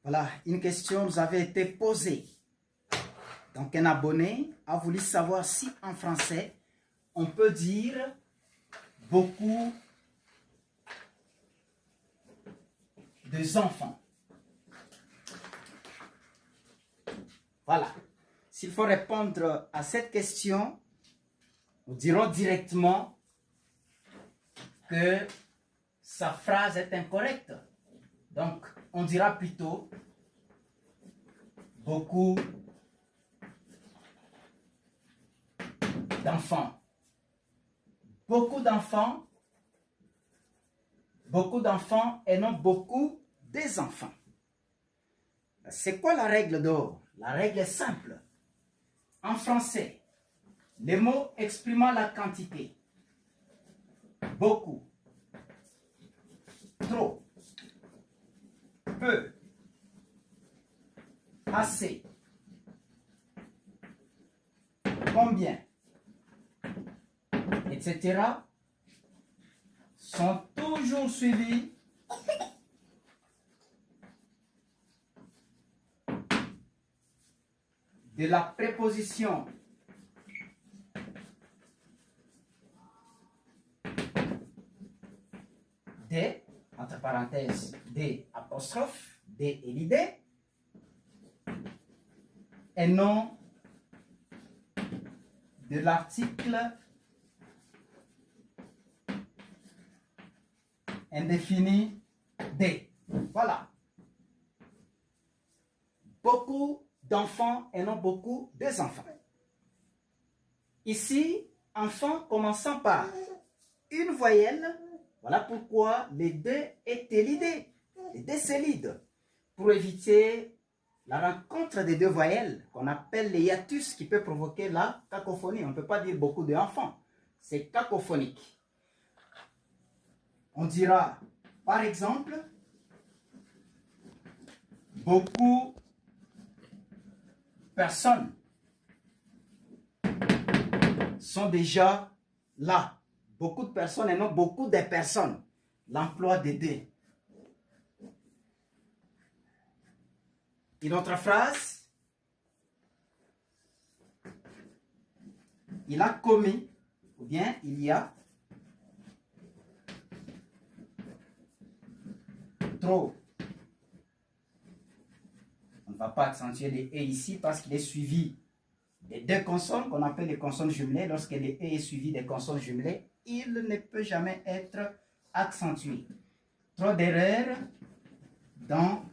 Voilà, une question nous avait été posée. Donc, un abonné a voulu savoir si en français, on peut dire beaucoup des enfants. Voilà. S'il faut répondre à cette question, nous dirons directement que sa phrase est incorrecte. Donc, on dira plutôt beaucoup d'enfants. Beaucoup d'enfants et non beaucoup des enfants. C'est quoi la règle d'or? La règle est simple. En français, les mots exprimant la quantité. Beaucoup, trop, peu, assez, combien, etc. sont toujours suivis de la préposition des, entre parenthèses, des apostrophes, des et l'idée, et non de l'article indéfini des. Voilà. Beaucoup d'enfants et non beaucoup des enfants. Ici, enfant commençant par une voyelle. Voilà pourquoi les deux étaient l'idée. Les deux c'est l'ide. Pour éviter la rencontre des deux voyelles qu'on appelle les hiatus qui peut provoquer la cacophonie. On ne peut pas dire beaucoup d'enfants. C'est cacophonique. On dira, par exemple, beaucoup de personnes sont déjà là. Beaucoup de personnes et non beaucoup de personnes. L'emploi des deux. Une autre phrase. Il a commis, ou bien il y a trop. On ne va pas accentuer les « et » ici parce qu'il est suivi des deux consonnes qu'on appelle les consonnes jumelées. Lorsque le « et » est suivi des consonnes jumelées, il ne peut jamais être accentué. Trop d'erreurs dans